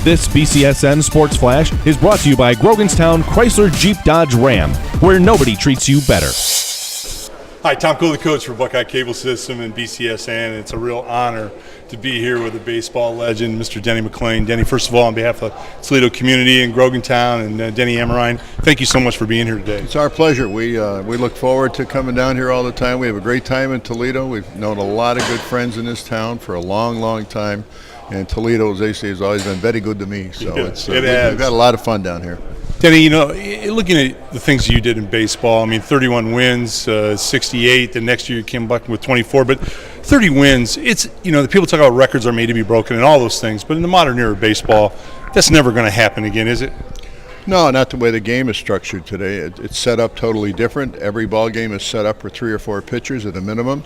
This BCSN Sports Flash is brought to you by Groganstown Chrysler Jeep Dodge Ram, where nobody treats you better. Hi, Tom Cooley, coach for Buckeye Cable System and BCSN. It's a real honor to be here with a baseball legend, Mr. Denny McClain. Denny, first of all, on behalf of the Toledo community and Groganstown and Denny Amarine, thank you so much for being here today. It's our pleasure. We look forward to coming down here all the time. We have a great time in Toledo. We've known a lot of good friends in this town for a long, long time. And Toledo, as they say, has always been very good to me. So we've got a lot of fun down here. Denny, you know, looking at the things you did in baseball, I mean, 31 wins, 68. The next year you came back with 24. But 30 wins, it's, you know, the people talk about records are made to be broken and all those things. But in the modern era of baseball, that's never going to happen again, is it? No, not the way the game is structured today. It's set up totally different. Every ball game is set up for 3 or 4 pitchers at a minimum.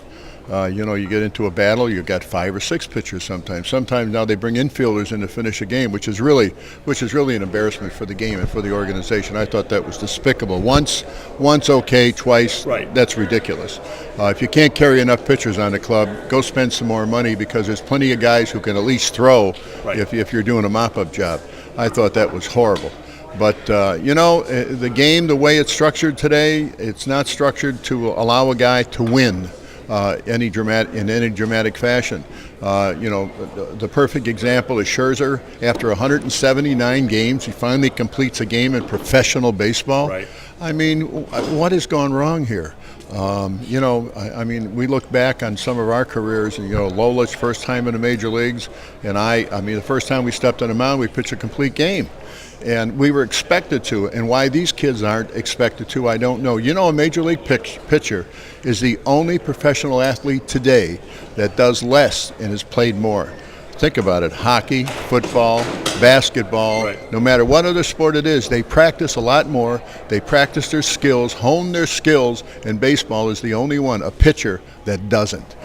You know, you get into a battle, you've got 5 or 6 pitchers sometimes. Sometimes now they bring infielders in to finish a game, which is really an embarrassment for the game and for the organization. I thought that was despicable. Once okay, twice, right. That's ridiculous. If you can't carry enough pitchers on the club, go spend some more money because there's plenty of guys who can at least throw if you're doing a mop-up job. I thought that was horrible. But, you know, the game, the way it's structured today, it's not structured to allow a guy to win. In any dramatic fashion. You know, the perfect example is Scherzer. After 179 games, he finally completes a game in professional baseball. Right. I mean, what has gone wrong here? You know, I mean, we look back on some of our careers, and, you know, Lola's first time in the major leagues, and I mean, the first time we stepped on the mound, we pitched a complete game. And we were expected to, and why these kids aren't expected to, I don't know. You know, a major league pitcher is the only professional athlete today that does less and has played more. Think about it, hockey, football, basketball, right. No matter what other sport it is, they practice a lot more. They practice their skills, hone their skills, and baseball is the only one, a pitcher, that doesn't.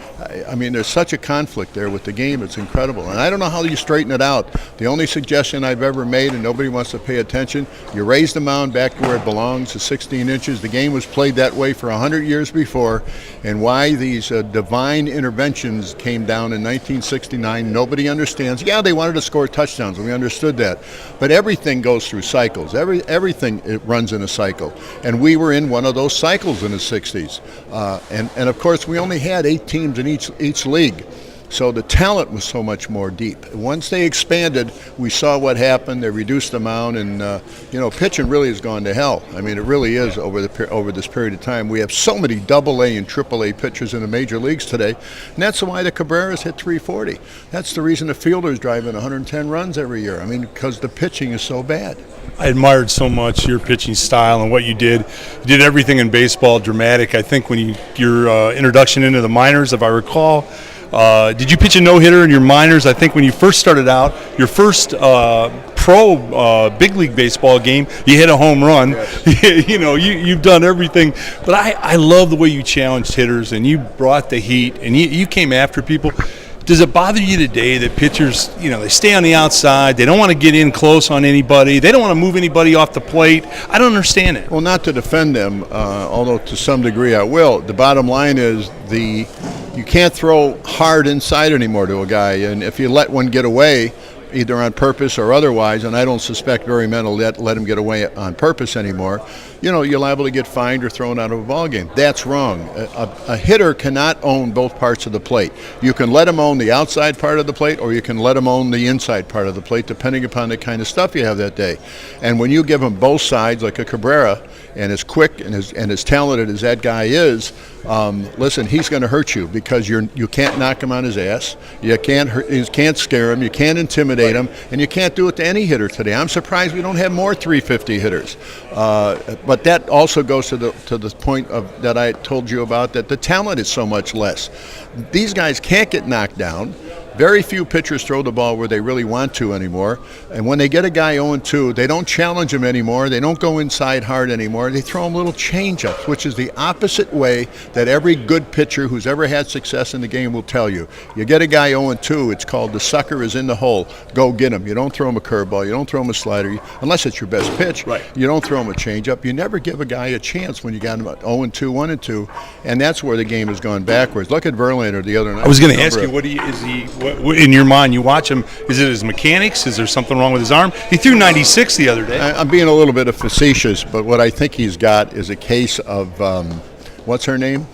I mean, there's such a conflict there with the game. It's incredible. And I don't know how you straighten it out. The only suggestion I've ever made, and nobody wants to pay attention, you raise the mound back to where it belongs, to 16 inches. The game was played that way for 100 years before. And why these divine interventions came down in 1969, nobody understands. Yeah, they wanted to score touchdowns, and we understood that. But everything goes through cycles. Everything it runs in a cycle. And we were in one of those cycles in the 60s. And of course, we only had 8 teams in each league. So the talent was so much more deep. Once they expanded, we saw what happened. They reduced the mound, and you know, pitching really has gone to hell. I mean, it really is over this period of time. We have so many AA and AAA pitchers in the major leagues today, and that's why the Cabreras hit 340. That's the reason the fielders drive in 110 runs every year. I mean, because the pitching is so bad. I admired so much your pitching style and what you did. You did everything in baseball dramatic. I think when your introduction into the minors, if I recall, did you pitch a no-hitter in your minors? I think when you first started out, your first pro big league baseball game, you hit a home run. Yes. You know, you've done everything. But I love the way you challenged hitters, and you brought the heat, and you came after people. Does it bother you today that pitchers, you know, they stay on the outside, they don't want to get in close on anybody, they don't want to move anybody off the plate? I don't understand it. Well, not to defend them, although to some degree I will. The bottom line is you can't throw hard inside anymore to a guy, and if you let one get away, either on purpose or otherwise, and I don't suspect very many will let him get away on purpose anymore, you know, you're liable to get fined or thrown out of a ball game. That's wrong. A hitter cannot own both parts of the plate. You can let him own the outside part of the plate, or you can let him own the inside part of the plate, depending upon the kind of stuff you have that day. And when you give him both sides, like a Cabrera, and as quick and as talented as that guy is, listen, he's going to hurt you because you can't knock him on his ass. You can't scare him. You can't intimidate him, and you can't do it to any hitter today. I'm surprised we don't have more 350 hitters. But that also goes to the point of that I told you about, that the talent is so much less. These guys can't get knocked down. Very few pitchers throw the ball where they really want to anymore. And when they get a guy 0-2, they don't challenge him anymore. They don't go inside hard anymore. They throw him little change-ups, which is the opposite way that every good pitcher who's ever had success in the game will tell you. You get a guy 0-2, it's called the sucker is in the hole. Go get him. You don't throw him a curveball. You don't throw him a slider. Unless it's your best pitch, right. You don't throw him a change-up. You never give a guy a chance when you got him 0-2, 1-2, and that's where the game has gone backwards. Look at Verlander the other night. I was going to ask you, what In your mind, you watch him. Is it his mechanics? Is there something wrong with his arm? He threw 96 the other day. I'm being a little bit of facetious, but what I think he's got is a case of what's her name?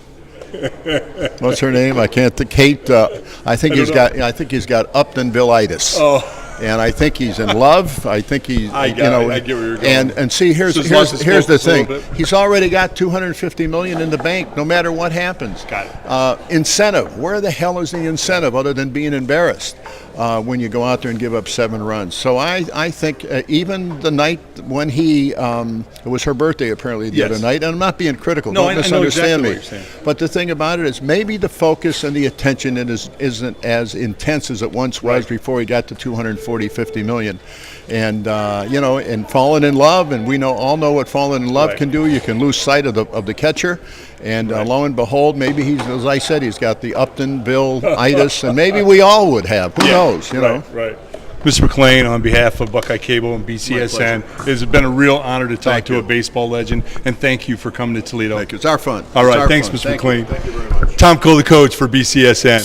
What's her name? I can't think. Kate. I think he's got Upton-Villitis. Oh. And I think he's in love. I think he's, I get where you're going. And see, here's the thing. He's already got $250 million in the bank, no matter what happens. Got it. Incentive. Where the hell is the incentive other than being embarrassed when you go out there and give up 7 runs? So I think even the night when it was her birthday apparently the other night, and I'm not being critical. Don't misunderstand me. But the thing about it is maybe the focus and the attention isn't as intense as it once was before he got to 240-50 million. And and falling in love, and we all know what falling in love can do. You can lose sight of the catcher, and lo and behold, maybe he's, as I said, he's got the Upton-Villitis, and maybe we all would have. Who knows? Right. Mr. McClain, on behalf of Buckeye Cable and BCSN, it has been a real honor to talk to a baseball legend, and thank you for coming to Toledo. Thank you. It's our fun. All right, thanks, Mr. McClain. Thank you very much. Tom Cole, the coach for BCSN.